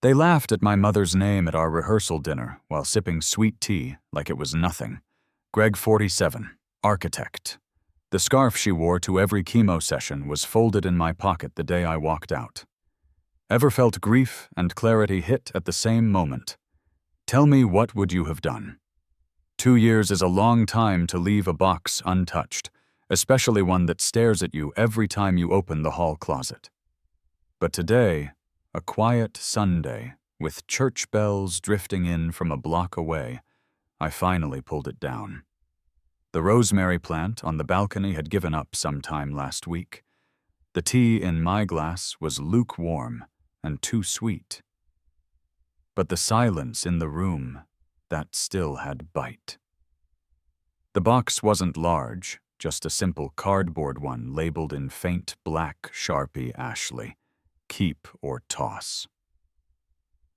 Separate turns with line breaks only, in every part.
They laughed at my mother's name at our rehearsal dinner while sipping sweet tea like it was nothing. Greg, 47, architect. The scarf she wore to every chemo session was folded in my pocket the day I walked out. Ever felt grief and clarity hit at the same moment? Tell me, what would you have done? 2 years is a long time to leave a box untouched, especially one that stares at you every time you open the hall closet. But today, a quiet Sunday, with church bells drifting in from a block away, I finally pulled it down. The rosemary plant on the balcony had given up sometime last week. The tea in my glass was lukewarm and too sweet. But the silence in the room, that still had bite. The box wasn't large, just a simple cardboard one labeled in faint black Sharpie Ashley, keep or toss.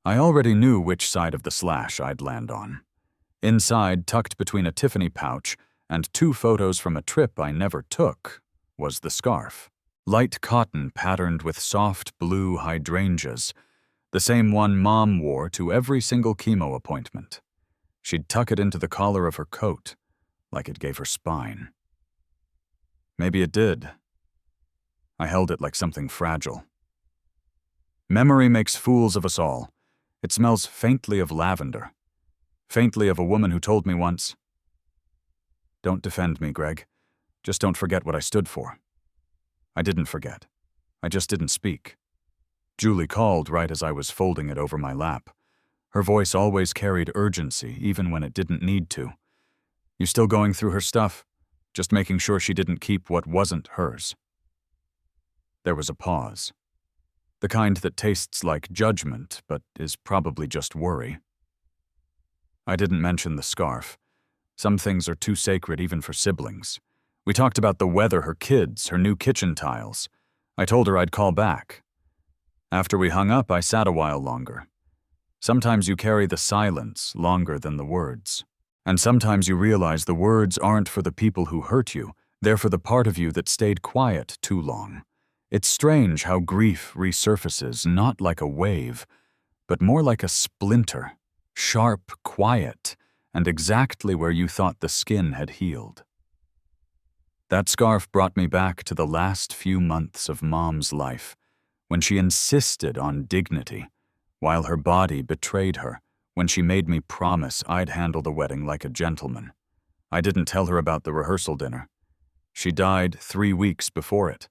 I already knew which side of the slash I'd land on. Inside, tucked between a Tiffany pouch and 2 photos from a trip I never took, was the scarf. Light cotton patterned with soft blue hydrangeas, the same one Mom wore to every single chemo appointment. She'd tuck it into the collar of her coat, like it gave her spine. Maybe it did. I held it like something fragile. Memory makes fools of us all. It smells faintly of lavender. Faintly of a woman who told me once, "Don't defend me, Greg. Just don't forget what I stood for." I didn't forget. I just didn't speak. Julie called right as I was folding it over my lap. Her voice always carried urgency, even when it didn't need to. "You still going through her stuff? Just making sure she didn't keep what wasn't hers." There was a pause. The kind that tastes like judgment, but is probably just worry. I didn't mention the scarf. Some things are too sacred even for siblings. We talked about the weather, her kids, her new kitchen tiles. I told her I'd call back. After we hung up, I sat a while longer. Sometimes you carry the silence longer than the words. And sometimes you realize the words aren't for the people who hurt you, they're for the part of you that stayed quiet too long. It's strange how grief resurfaces, not like a wave, but more like a splinter, sharp, quiet, and exactly where you thought the skin had healed. That scarf brought me back to the last few months of Mom's life, when she insisted on dignity, while her body betrayed her, when she made me promise I'd handle the wedding like a gentleman. I didn't tell her about the rehearsal dinner. She died 3 weeks before it.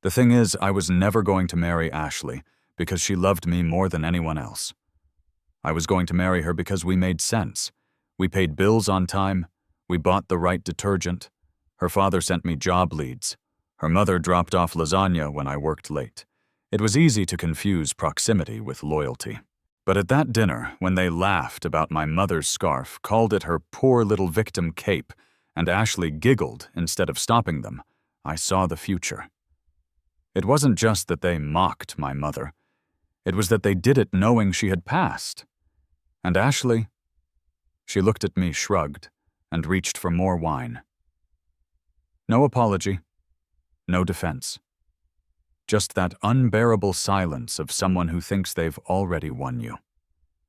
The thing is, I was never going to marry Ashley because she loved me more than anyone else. I was going to marry her because we made sense. We paid bills on time. We bought the right detergent. Her father sent me job leads. Her mother dropped off lasagna when I worked late. It was easy to confuse proximity with loyalty. But at that dinner, when they laughed about my mother's scarf, called it her poor little victim cape, and Ashley giggled instead of stopping them, I saw the future. It wasn't just that they mocked my mother. It was that they did it knowing she had passed. And Ashley? She looked at me, shrugged, and reached for more wine. No apology. No defense. Just that unbearable silence of someone who thinks they've already won you.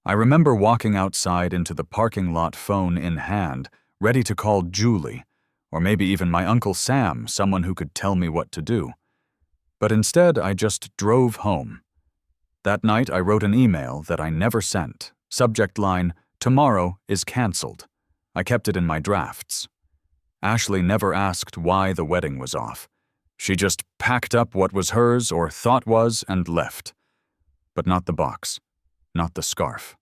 I remember walking outside into the parking lot, phone in hand, ready to call Julie, or maybe even my Uncle Sam, someone who could tell me what to do. But instead, I just drove home. That night, I wrote an email that I never sent. Subject line, "Tomorrow is canceled." I kept it in my drafts. Ashley never asked why the wedding was off. She just packed up what was hers or thought was and left. But not the box, not the scarf.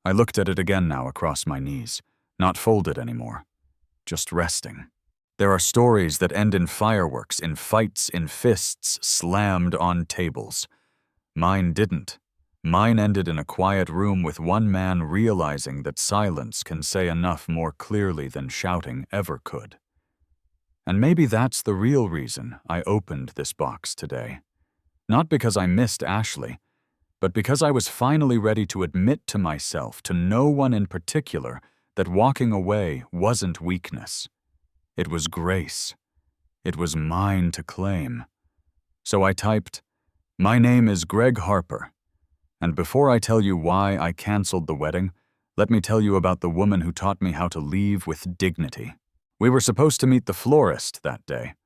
I looked at it again now across my knees, not folded anymore, just resting. There are stories that end in fireworks, in fights, in fists slammed on tables. Mine didn't. Mine ended in a quiet room with one man realizing that silence can say enough more clearly than shouting ever could. And maybe that's the real reason I opened this box today. Not because I missed Ashley, but because I was finally ready to admit to myself, to no one in particular, that walking away wasn't weakness. It was grace. It was mine to claim. So I typed, "My name is Greg Harper. And before I tell you why I canceled the wedding, let me tell you about the woman who taught me how to leave with dignity. We were supposed to meet the florist that day.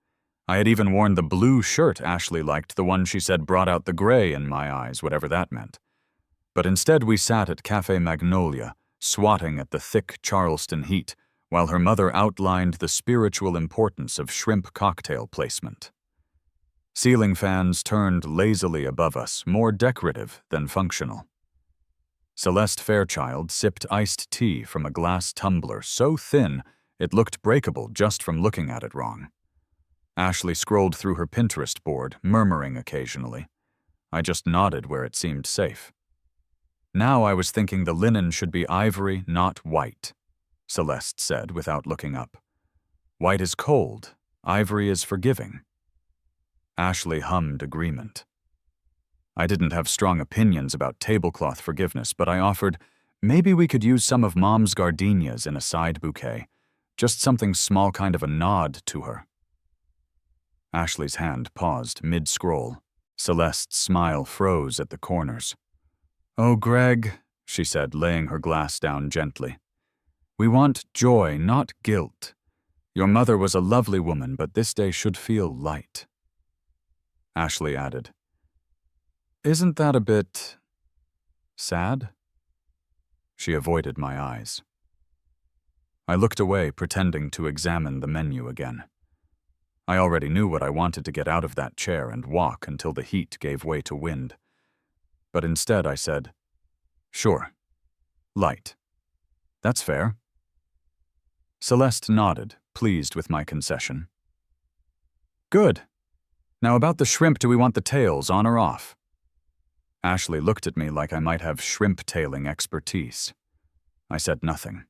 I had even worn the blue shirt Ashley liked, the one she said brought out the gray in my eyes, whatever that meant. But instead we sat at Cafe Magnolia, swatting at the thick Charleston heat, while her mother outlined the spiritual importance of shrimp cocktail placement. Ceiling fans turned lazily above us, more decorative than functional. Celeste Fairchild sipped iced tea from a glass tumbler so thin it looked breakable just from looking at it wrong. Ashley scrolled through her Pinterest board, murmuring occasionally. I just nodded where it seemed safe. Now I was thinking the linen should be ivory, not white, Celeste said without looking up. White is cold, ivory is forgiving. Ashley hummed agreement. I didn't have strong opinions about tablecloth forgiveness, but I offered, maybe we could use some of Mom's gardenias in a side bouquet, just something small, kind of a nod to her. Ashley's hand paused mid-scroll. Celeste's smile froze at the corners. Oh, Greg, she said, laying her glass down gently. We want joy, not guilt. Your mother was a lovely woman, but this day should feel light. Ashley added, Isn't that a bit sad? She avoided my eyes. I looked away, pretending to examine the menu again. I already knew what I wanted to get out of that chair and walk until the heat gave way to wind. But instead I said, Sure. Light. That's fair. Celeste nodded, pleased with my concession. Good. Now about the shrimp, do we want the tails on or off? Ashley looked at me like I might have shrimp tailing expertise. I said nothing.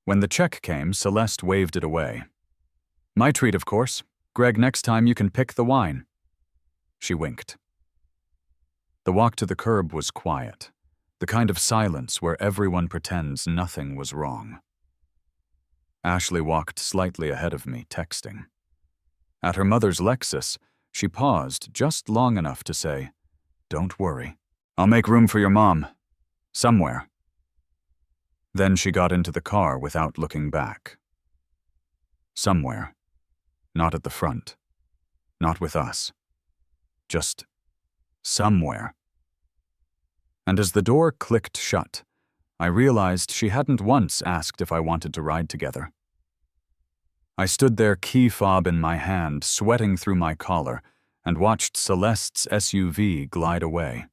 When the check came, Celeste waved it away. My treat, of course. Greg, next time you can pick the wine. She winked. The walk to the curb was quiet, the kind of silence where everyone pretends nothing was wrong. Ashley walked slightly ahead of me, texting. At her mother's Lexus, she paused just long enough to say, Don't worry. I'll make room for your mom. Somewhere. Then she got into the car without looking back. Somewhere. Not at the front. Not with us. Just somewhere. And as the door clicked shut, I realized she hadn't once asked if I wanted to ride together. I stood there, key fob in my hand, sweating through my collar, and watched Celeste's SUV glide away.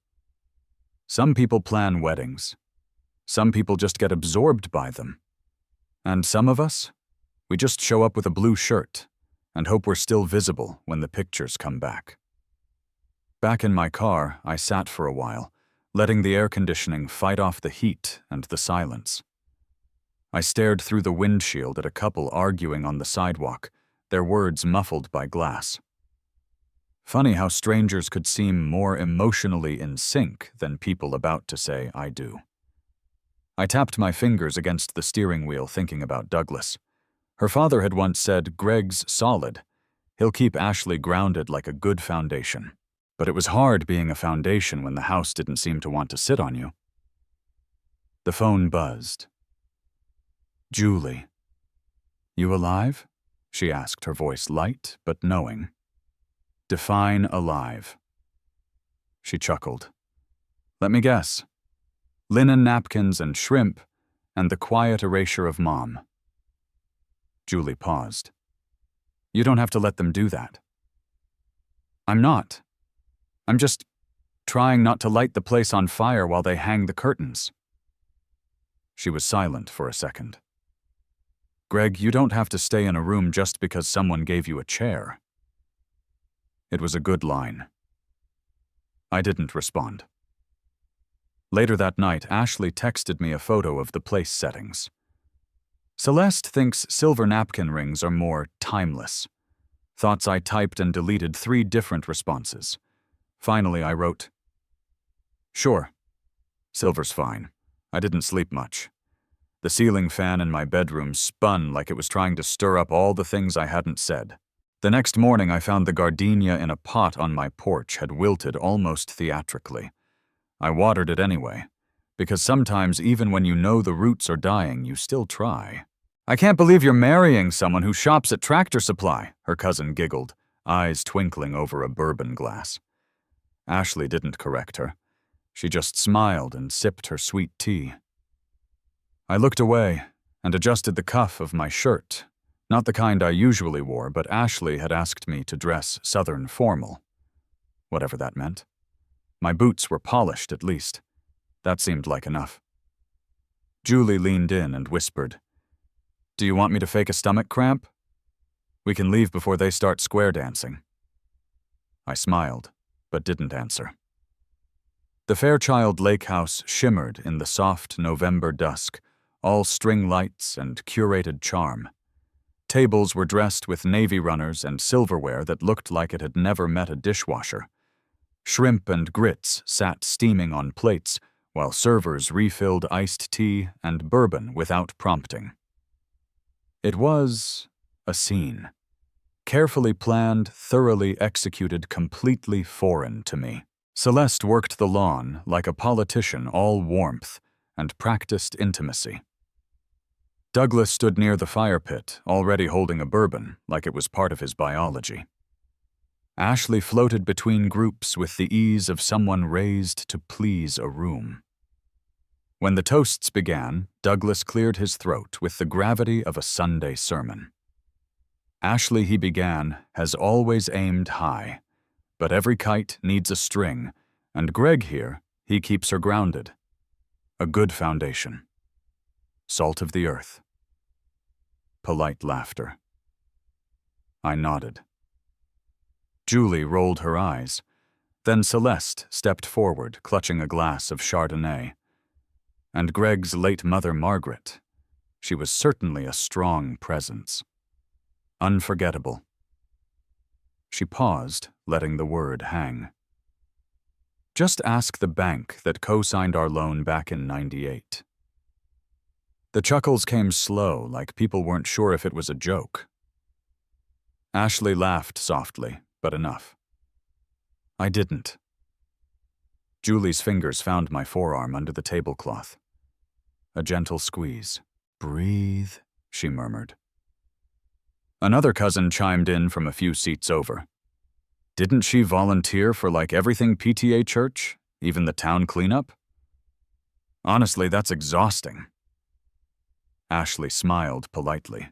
Some people plan weddings. Some people just get absorbed by them. And some of us, we just show up with a blue shirt and hope we're still visible when the pictures come back. Back in my car, I sat for a while, letting the air conditioning fight off the heat and the silence. I stared through the windshield at a couple arguing on the sidewalk, their words muffled by glass. Funny how strangers could seem more emotionally in sync than people about to say I do. I tapped my fingers against the steering wheel thinking about Douglas. Her father had once said, Greg's solid. He'll keep Ashley grounded like a good foundation. But it was hard being a foundation when the house didn't seem to want to sit on you. The phone buzzed. Julie. You alive? She asked, her voice light but knowing. Define alive. She chuckled. Let me guess. Linen napkins and shrimp, and the quiet erasure of Mom. Julie paused. You don't have to let them do that. I'm not. I'm just trying not to light the place on fire while they hang the curtains. She was silent for a second. Greg, you don't have to stay in a room just because someone gave you a chair. It was a good line. I didn't respond. Later that night, Ashley texted me a photo of the place settings. Celeste thinks silver napkin rings are more timeless. Thoughts I typed and deleted 3 different responses. Finally, I wrote, Sure. Silver's fine. I didn't sleep much. The ceiling fan in my bedroom spun like it was trying to stir up all the things I hadn't said. The next morning, I found the gardenia in a pot on my porch had wilted almost theatrically. I watered it anyway, because sometimes even when you know the roots are dying, you still try. "I can't believe you're marrying someone who shops at Tractor Supply," her cousin giggled, eyes twinkling over a bourbon glass. Ashley didn't correct her. She just smiled and sipped her sweet tea. I looked away and adjusted the cuff of my shirt, not the kind I usually wore, but Ashley had asked me to dress Southern formal, whatever that meant. My boots were polished, at least. That seemed like enough. Julie leaned in and whispered, "Do you want me to fake a stomach cramp? We can leave before they start square dancing." I smiled, but didn't answer. The Fairchild Lake House shimmered in the soft November dusk, all string lights and curated charm. Tables were dressed with navy runners and silverware that looked like it had never met a dishwasher. Shrimp and grits sat steaming on plates, while servers refilled iced tea and bourbon without prompting. It was a scene. Carefully planned, thoroughly executed, completely foreign to me. Celeste worked the lawn like a politician, all warmth, and practiced intimacy. Douglas stood near the fire pit, already holding a bourbon, like it was part of his biology. Ashley floated between groups with the ease of someone raised to please a room. When the toasts began, Douglas cleared his throat with the gravity of a Sunday sermon. "Ashley," he began, "has always aimed high, but every kite needs a string, and Greg here, he keeps her grounded. A good foundation. Salt of the earth." Polite laughter. I nodded. Julie rolled her eyes. Then Celeste stepped forward, clutching a glass of Chardonnay. And Greg's late mother, Margaret. She was certainly a strong presence. Unforgettable. She paused, letting the word hang. "Just ask the bank that co-signed our loan back in '98. The chuckles came slow, like people weren't sure if it was a joke. Ashley laughed softly, but enough. I didn't. Julie's fingers found my forearm under the tablecloth. A gentle squeeze. "Breathe," she murmured. Another cousin chimed in from a few seats over. "Didn't she volunteer for like everything PTA church, even the town cleanup? Honestly, that's exhausting." Ashley smiled politely.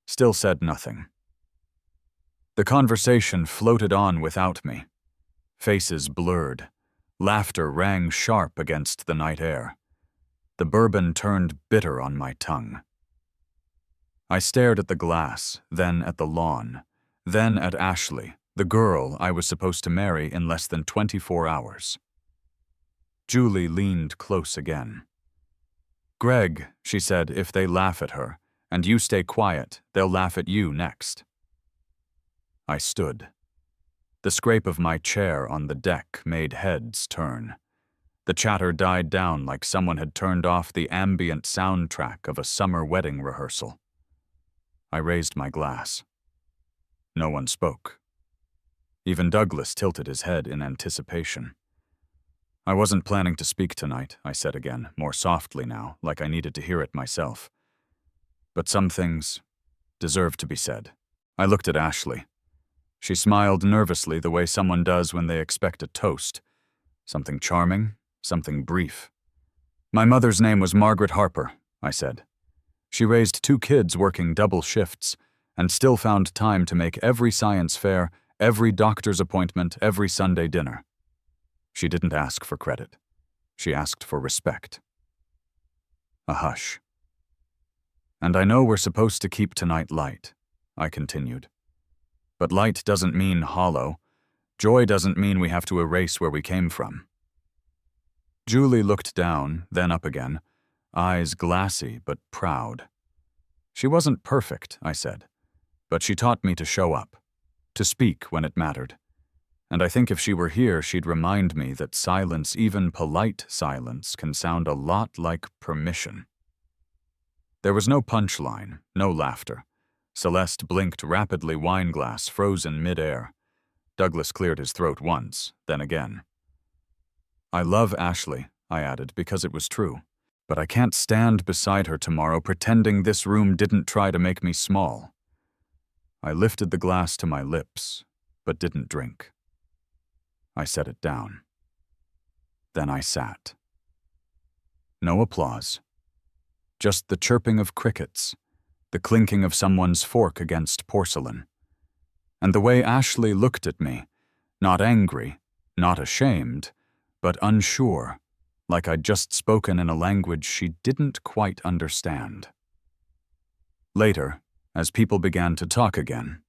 Still said nothing. The conversation floated on without me. Faces blurred. Laughter rang sharp against the night air. The bourbon turned bitter on my tongue. I stared at the glass, then at the lawn, then at Ashley, the girl I was supposed to marry in less than 24 hours. Julie leaned close again. "Greg," she said, "if they laugh at her, and you stay quiet, they'll laugh at you next." I stood. The scrape of my chair on the deck made heads turn. The chatter died down like someone had turned off the ambient soundtrack of a summer wedding rehearsal. I raised my glass. No one spoke. Even Douglas tilted his head in anticipation. "I wasn't planning to speak tonight," I said again, more softly now, like I needed to hear it myself. "But some things deserve to be said." I looked at Ashley. She smiled nervously the way someone does when they expect a toast. Something charming, something brief. "My mother's name was Margaret Harper," I said. "She raised 2 kids working double shifts, and still found time to make every science fair, every doctor's appointment, every Sunday dinner. She didn't ask for credit. She asked for respect." A hush. "And I know we're supposed to keep tonight light," I continued. "But light doesn't mean hollow. Joy doesn't mean we have to erase where we came from." Julie looked down, then up again, eyes glassy but proud. "She wasn't perfect," I said, "but she taught me to show up, to speak when it mattered. And I think if she were here, she'd remind me that silence, even polite silence, can sound a lot like permission." There was no punchline, no laughter. Celeste blinked rapidly, wineglass frozen mid-air. Douglas cleared his throat once, then again. I love Ashley, I added, because it was true. But I can't stand beside her tomorrow pretending this room didn't try to make me small. I lifted the glass to my lips, but didn't drink. I set it down. Then I sat. No applause. Just the chirping of crickets, the clinking of someone's fork against porcelain. And the way Ashley looked at me, not angry, not ashamed, but unsure, like I'd just spoken in a language she didn't quite understand. Later, as people began to talk again,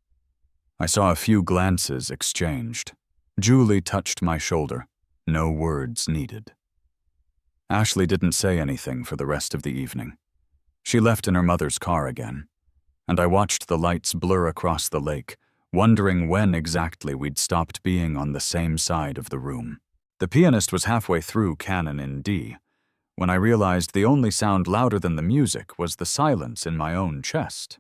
I saw a few glances exchanged. Julie touched my shoulder, no words needed. Ashley didn't say anything for the rest of the evening. She left in her mother's car again, and I watched the lights blur across the lake, wondering when exactly we'd stopped being on the same side of the room. The pianist was halfway through Canon in D, when I realized the only sound louder than the music was the silence in my own chest.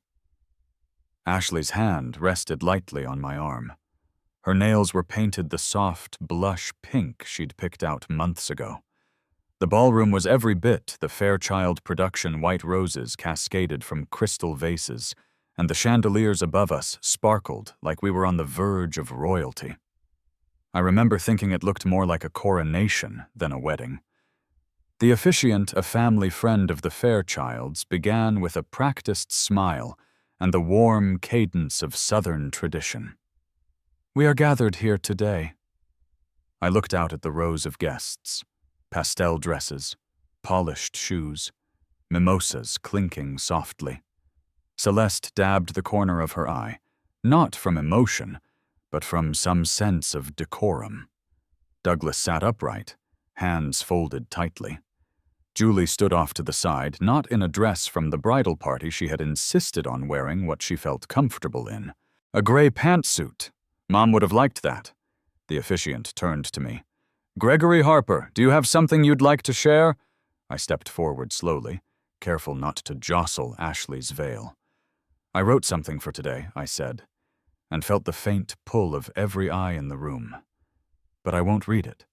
Ashley's hand rested lightly on my arm. Her nails were painted the soft blush pink she'd picked out months ago. The ballroom was every bit the Fairchild production white roses cascaded from crystal vases, and the chandeliers above us sparkled like we were on the verge of royalty. I remember thinking it looked more like a coronation than a wedding. The officiant, a family friend of the Fairchilds, began with a practiced smile and the warm cadence of Southern tradition. "We are gathered here today." I looked out at the rows of guests, pastel dresses, polished shoes, mimosas clinking softly. Celeste dabbed the corner of her eye, not from emotion, but from some sense of decorum. Douglas sat upright, hands folded tightly. Julie stood off to the side, not in a dress from the bridal party she had insisted on wearing what she felt comfortable in. A gray pantsuit. Mom would have liked that. The officiant turned to me. "Gregory Harper, do you have something you'd like to share?" I stepped forward slowly, careful not to jostle Ashley's veil. "I wrote something for today," I said, and felt the faint pull of every eye in the room. "But I won't read it."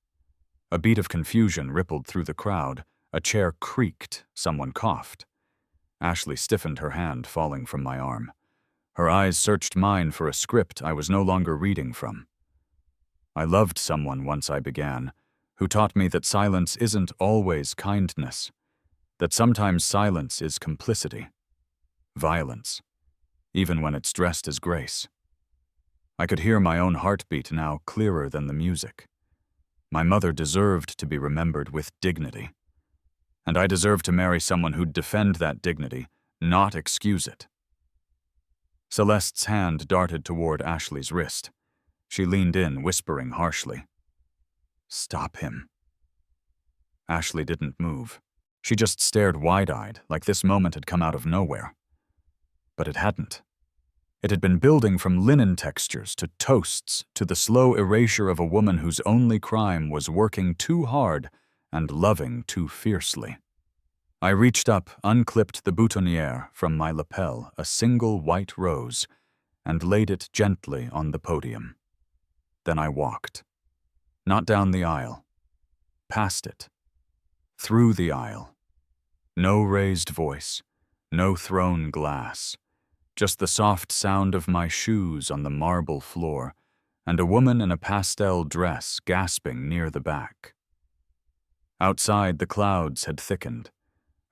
A beat of confusion rippled through the crowd. A chair creaked. Someone coughed. Ashley stiffened her hand, falling from my arm. Her eyes searched mine for a script I was no longer reading from. I loved someone once I began, who taught me that silence isn't always kindness, that sometimes silence is complicity, violence, even when it's dressed as grace. I could hear my own heartbeat now clearer than the music. My mother deserved to be remembered with dignity, and I deserved to marry someone who'd defend that dignity, not excuse it. Celeste's hand darted toward Ashley's wrist. She leaned in, whispering harshly, "Stop him." Ashley didn't move. She just stared wide-eyed, like this moment had come out of nowhere. But it hadn't. It had been building from linen textures to toasts to the slow erasure of a woman whose only crime was working too hard and loving too fiercely. I reached up, unclipped the boutonniere from my lapel, a single white rose, and laid it gently on the podium. Then I walked. Not down the aisle. Past it. Through the aisle. No raised voice. No thrown glass. Just the soft sound of my shoes on the marble floor, and a woman in a pastel dress gasping near the back. Outside, the clouds had thickened.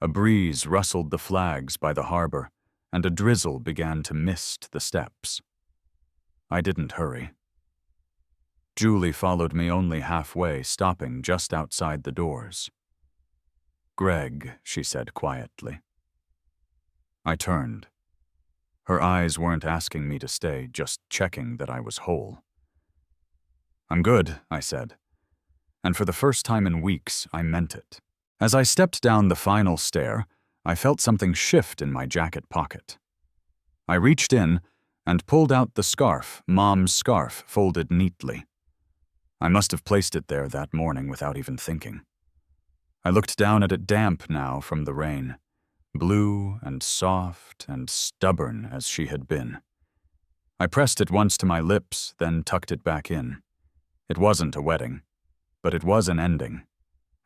A breeze rustled the flags by the harbor, and a drizzle began to mist the steps. I didn't hurry. Julie followed me only halfway, stopping just outside the doors. "Greg," she said quietly. I turned. Her eyes weren't asking me to stay, just checking that I was whole. "I'm good," I said. And for the first time in weeks, I meant it. As I stepped down the final stair, I felt something shift in my jacket pocket. I reached in and pulled out the scarf, Mom's scarf, folded neatly. I must have placed it there that morning without even thinking. I looked down at it damp now from the rain, blue and soft and stubborn as she had been. I pressed it once to my lips, then tucked it back in. It wasn't a wedding, but it was an ending.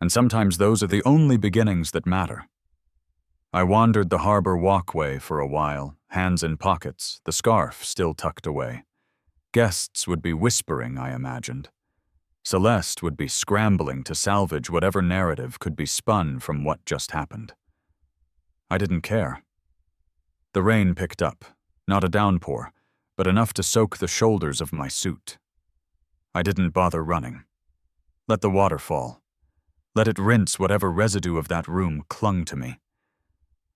And sometimes those are the only beginnings that matter. I wandered the harbor walkway for a while, hands in pockets, the scarf still tucked away. Guests would be whispering, I imagined. Celeste would be scrambling to salvage whatever narrative could be spun from what just happened. I didn't care. The rain picked up, not a downpour, but enough to soak the shoulders of my suit. I didn't bother running. Let the water fall. Let it rinse whatever residue of that room clung to me.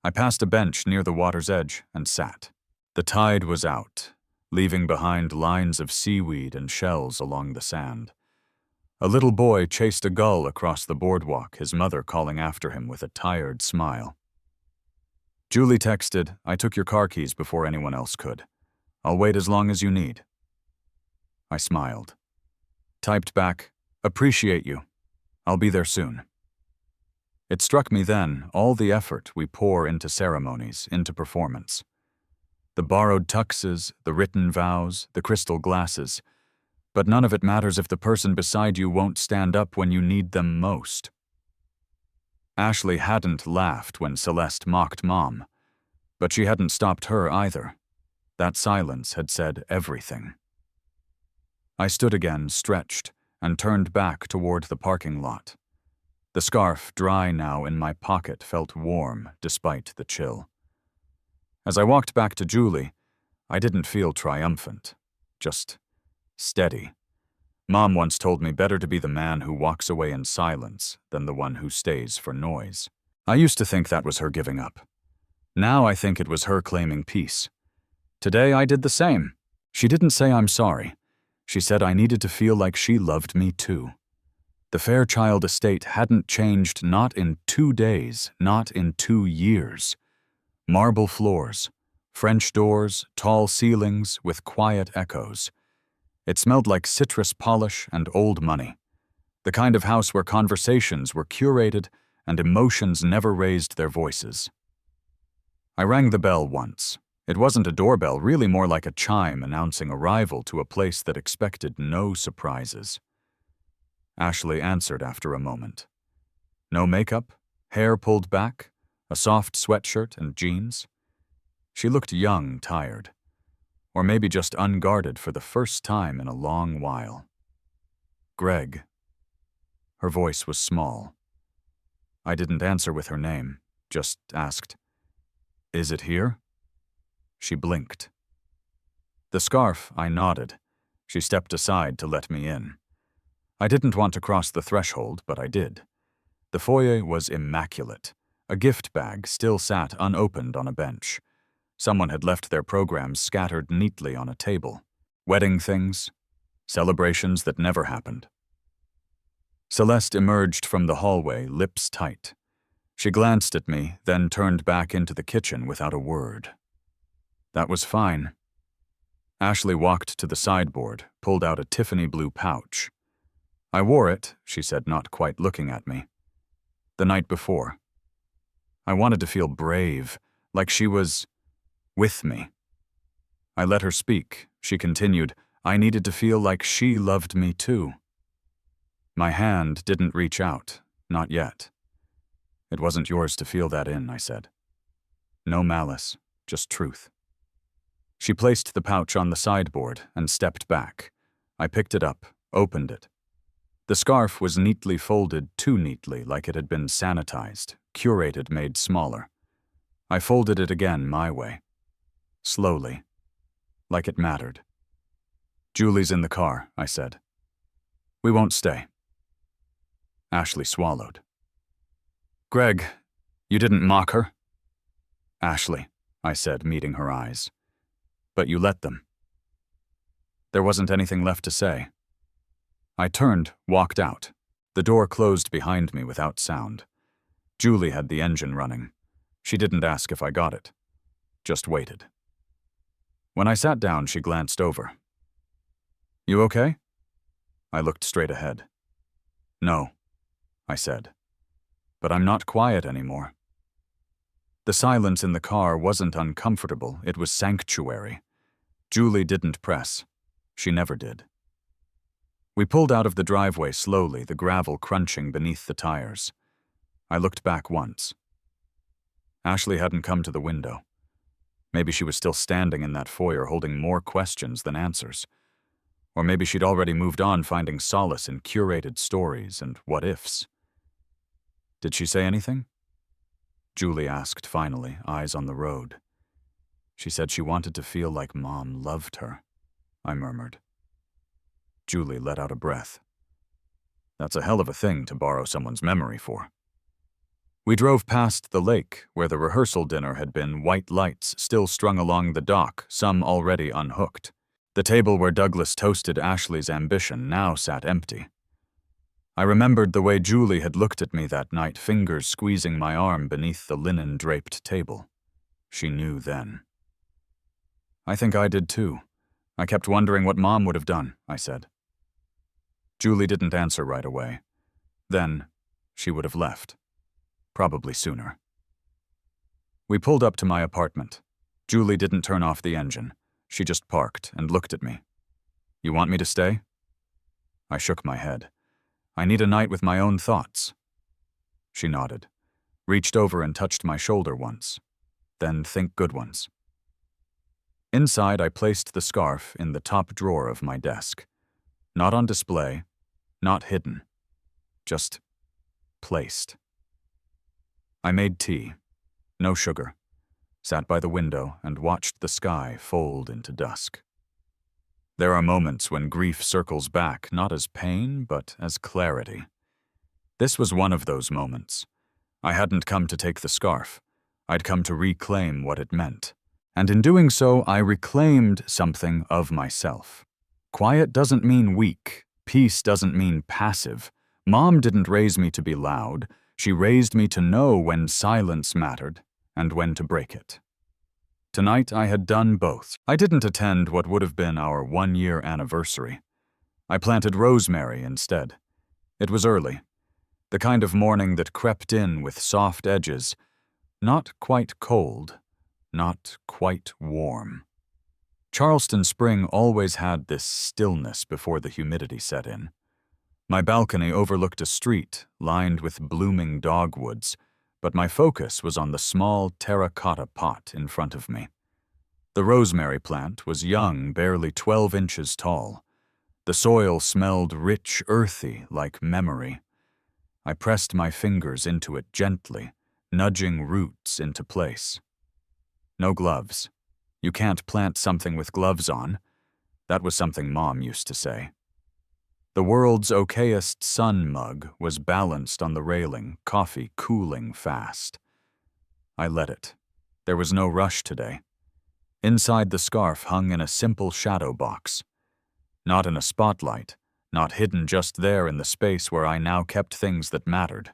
I passed a bench near the water's edge and sat. The tide was out, leaving behind lines of seaweed and shells along the sand. A little boy chased a gull across the boardwalk, his mother calling after him with a tired smile. Julie texted, "I took your car keys before anyone else could. I'll wait as long as you need." I smiled. Typed back, "Appreciate you. I'll be there soon." It struck me then, all the effort we pour into ceremonies, into performance. The borrowed tuxes, the written vows, the crystal glasses. But none of it matters if the person beside you won't stand up when you need them most. Ashley hadn't laughed when Celeste mocked Mom, but she hadn't stopped her either. That silence had said everything. I stood again, stretched, and turned back toward the parking lot. The scarf, dry now in my pocket, felt warm despite the chill. As I walked back to Julie, I didn't feel triumphant, just steady. Mom once told me better to be the man who walks away in silence than the one who stays for noise. I used to think that was her giving up. Now I think it was her claiming peace. Today I did the same. She didn't say I'm sorry. She said I needed to feel like she loved me too. The Fairchild estate hadn't changed, not in 2 days, not in 2 years. Marble floors, French doors, tall ceilings with quiet echoes. It smelled like citrus polish and old money. The kind of house where conversations were curated and emotions never raised their voices. I rang the bell once. It wasn't a doorbell, really more like a chime announcing arrival to a place that expected no surprises. Ashley answered after a moment. No makeup, hair pulled back, a soft sweatshirt and jeans. She looked young, tired, or maybe just unguarded for the first time in a long while. "Greg." Her voice was small. I didn't answer with her name, just asked, "Is it here?" She blinked. The scarf, I nodded. She stepped aside to let me in. I didn't want to cross the threshold, but I did. The foyer was immaculate. A gift bag still sat unopened on a bench. Someone had left their programs scattered neatly on a table. Wedding things, celebrations that never happened. Celeste emerged from the hallway, lips tight. She glanced at me, then turned back into the kitchen without a word. That was fine. Ashley walked to the sideboard, pulled out a Tiffany blue pouch. "I wore it," she said, not quite looking at me. "The night before." I wanted to feel brave, like she was with me. I let her speak. She continued, "I needed to feel like she loved me too." My hand didn't reach out, not yet. "It wasn't yours to feel that in," I said. No malice, just truth. She placed the pouch on the sideboard and stepped back. I picked it up, opened it. The scarf was neatly folded, too neatly, like it had been sanitized, curated, made smaller. I folded it again my way. Slowly. Like it mattered. "Julie's in the car," I said. "We won't stay." Ashley swallowed. "Greg, you didn't mock her?" "Ashley," I said, meeting her eyes. "But you let them." There wasn't anything left to say. I turned, walked out. The door closed behind me without sound. Julie had the engine running. She didn't ask if I got it. Just waited. When I sat down, she glanced over. "You okay?" I looked straight ahead. "No," I said. "But I'm not quiet anymore." The silence in the car wasn't uncomfortable, it was sanctuary. Julie didn't press. She never did. We pulled out of the driveway slowly, the gravel crunching beneath the tires. I looked back once. Ashley hadn't come to the window. Maybe she was still standing in that foyer holding more questions than answers. Or maybe she'd already moved on, finding solace in curated stories and what-ifs. Did she say anything? Julie asked finally, eyes on the road. She said she wanted to feel like Mom loved her, I murmured. Julie let out a breath. That's a hell of a thing to borrow someone's memory for. We drove past the lake, where the rehearsal dinner had been, white lights still strung along the dock, some already unhooked. The table where Douglas toasted Ashley's ambition now sat empty. I remembered the way Julie had looked at me that night, fingers squeezing my arm beneath the linen-draped table. She knew then. I think I did too. I kept wondering what Mom would have done, I said. Julie didn't answer right away. Then, she would have left. Probably sooner. We pulled up to my apartment. Julie didn't turn off the engine. She just parked and looked at me. You want me to stay? I shook my head. I need a night with my own thoughts. She nodded, reached over and touched my shoulder once. Then think good ones. Inside, I placed the scarf in the top drawer of my desk. Not on display, not hidden. Just placed. I made tea. No sugar. Sat by the window and watched the sky fold into dusk. There are moments when grief circles back, not as pain, but as clarity. This was one of those moments. I hadn't come to take the scarf. I'd come to reclaim what it meant. And in doing so, I reclaimed something of myself. Quiet doesn't mean weak. Peace doesn't mean passive. Mom didn't raise me to be loud. She raised me to know when silence mattered and when to break it. Tonight, I had done both. I didn't attend what would have been our 1-year anniversary. I planted rosemary instead. It was early, the kind of morning that crept in with soft edges, not quite cold, not quite warm. Charleston spring always had this stillness before the humidity set in. My balcony overlooked a street lined with blooming dogwoods, but my focus was on the small terracotta pot in front of me. The rosemary plant was young, barely 12 inches tall. The soil smelled rich, earthy, like memory. I pressed my fingers into it gently, nudging roots into place. No gloves. You can't plant something with gloves on. That was something Mom used to say. The world's okayest sun mug was balanced on the railing, coffee cooling fast. I let it. There was no rush today. Inside the scarf hung in a simple shadow box. Not in a spotlight, not hidden just there in the space where I now kept things that mattered.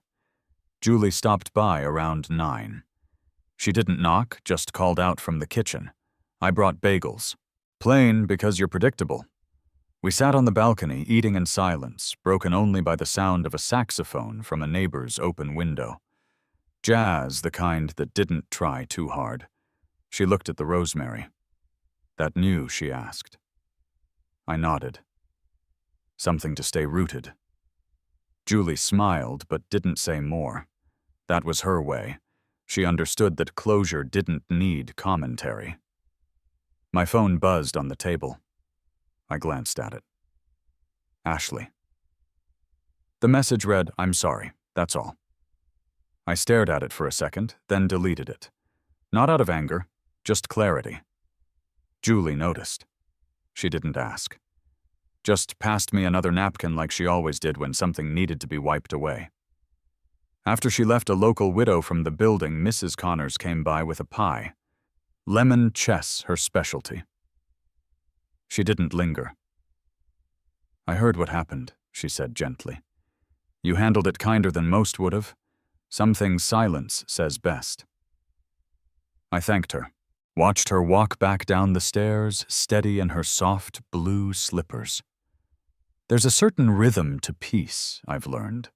Julie stopped by around 9. She didn't knock, just called out from the kitchen. I brought bagels. Plain because you're predictable. We sat on the balcony, eating in silence, broken only by the sound of a saxophone from a neighbor's open window. Jazz, the kind that didn't try too hard. She looked at the rosemary. That new, she asked. I nodded. Something to stay rooted. Julie smiled, but didn't say more. That was her way. She understood that closure didn't need commentary. My phone buzzed on the table. I glanced at it. Ashley. The message read, "I'm sorry, that's all." I stared at it for a second, then deleted it. Not out of anger, just clarity. Julie noticed. She didn't ask. Just passed me another napkin like she always did when something needed to be wiped away. After she left a local widow from the building, Mrs. Connors came by with a pie. Lemon chess, her specialty. She didn't linger. I heard what happened, she said gently. You handled it kinder than most would have. Some things silence says best. I thanked her, watched her walk back down the stairs, steady in her soft blue slippers. There's a certain rhythm to peace, I've learned.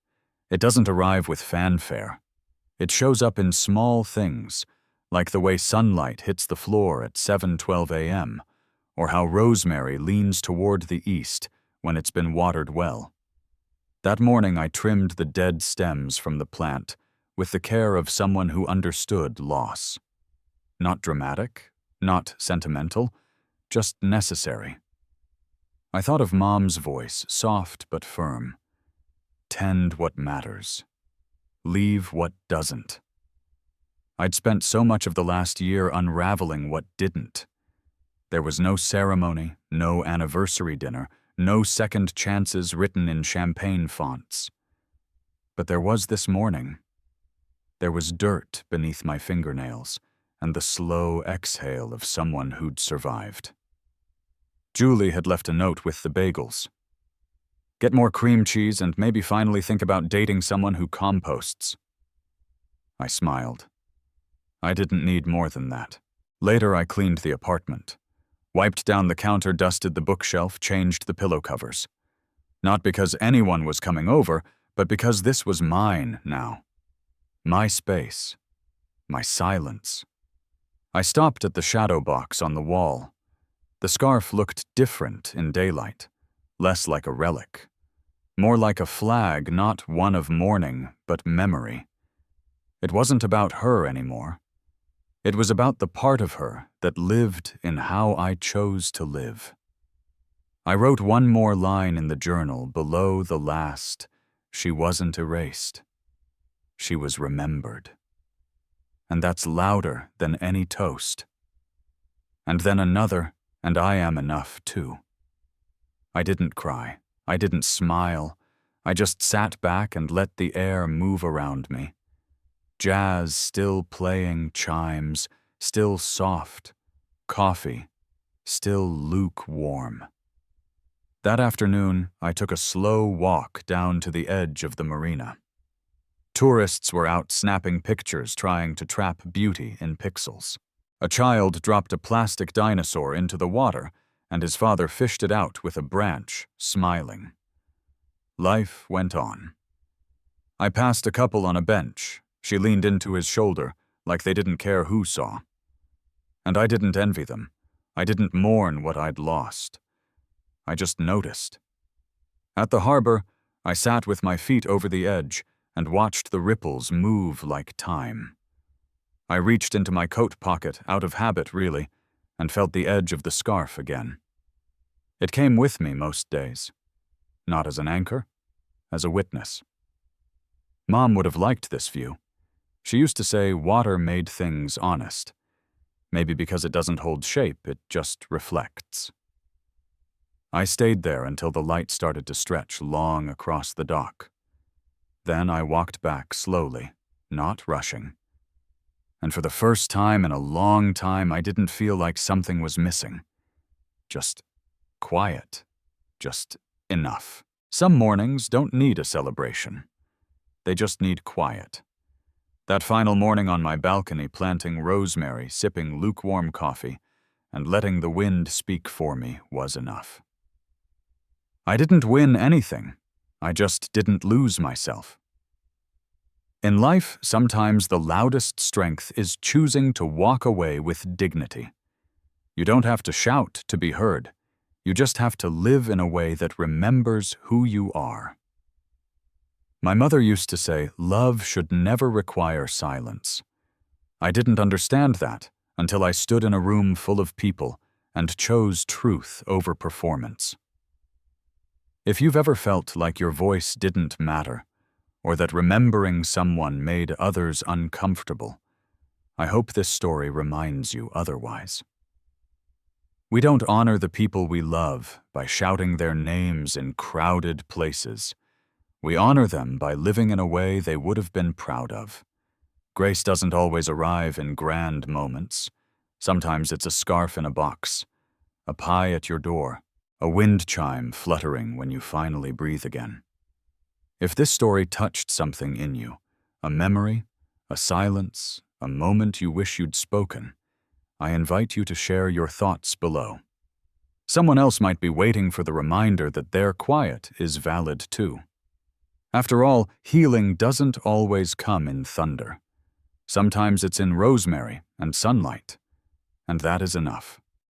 It doesn't arrive with fanfare. It shows up in small things, like the way sunlight hits the floor at 7:12 a.m., or how rosemary leans toward the east when it's been watered well. That morning I trimmed the dead stems from the plant with the care of someone who understood loss. Not dramatic, not sentimental, just necessary. I thought of Mom's voice, soft but firm. Tend what matters. Leave what doesn't. I'd spent so much of the last year unraveling what didn't. There was no ceremony, no anniversary dinner, no second chances written in champagne fonts. But there was this morning. There was dirt beneath my fingernails and the slow exhale of someone who'd survived. Julie had left a note with the bagels. Get more cream cheese and maybe finally think about dating someone who composts. I smiled. I didn't need more than that. Later I cleaned the apartment. Wiped down the counter, dusted the bookshelf, changed the pillow covers. Not because anyone was coming over, but because this was mine now. My space. My silence. I stopped at the shadow box on the wall. The scarf looked different in daylight, less like a relic. More like a flag, not one of mourning, but memory. It wasn't about her anymore. It was about the part of her that lived in how I chose to live. I wrote one more line in the journal below the last. She wasn't erased. She was remembered. And that's louder than any toast. And then another, and I am enough too. I didn't cry. I didn't smile. I just sat back and let the air move around me. Jazz still playing, chimes, still soft. Coffee, still lukewarm. That afternoon, I took a slow walk down to the edge of the marina. Tourists were out snapping pictures, trying to trap beauty in pixels. A child dropped a plastic dinosaur into the water, and his father fished it out with a branch, smiling. Life went on. I passed a couple on a bench. She leaned into his shoulder, like they didn't care who saw. And I didn't envy them. I didn't mourn what I'd lost. I just noticed. At the harbor, I sat with my feet over the edge and watched the ripples move like time. I reached into my coat pocket, out of habit really, and felt the edge of the scarf again. It came with me most days. Not as an anchor, as a witness. Mom would have liked this view. She used to say water made things honest. Maybe because it doesn't hold shape, it just reflects. I stayed there until the light started to stretch long across the dock. Then I walked back slowly, not rushing. And for the first time in a long time, I didn't feel like something was missing. Just quiet. Just enough. Some mornings don't need a celebration. They just need quiet. That final morning on my balcony, planting rosemary, sipping lukewarm coffee, and letting the wind speak for me was enough. I didn't win anything. I just didn't lose myself. In life, sometimes the loudest strength is choosing to walk away with dignity. You don't have to shout to be heard. You just have to live in a way that remembers who you are. My mother used to say, love should never require silence. I didn't understand that until I stood in a room full of people and chose truth over performance. If you've ever felt like your voice didn't matter, or that remembering someone made others uncomfortable, I hope this story reminds you otherwise. We don't honor the people we love by shouting their names in crowded places. We honor them by living in a way they would have been proud of. Grace doesn't always arrive in grand moments. Sometimes it's a scarf in a box, a pie at your door, a wind chime fluttering when you finally breathe again. If this story touched something in you, a memory, a silence, a moment you wish you'd spoken, I invite you to share your thoughts below. Someone else might be waiting for the reminder that their quiet is valid too. After all, healing doesn't always come in thunder. Sometimes it's in rosemary and sunlight, and that is enough.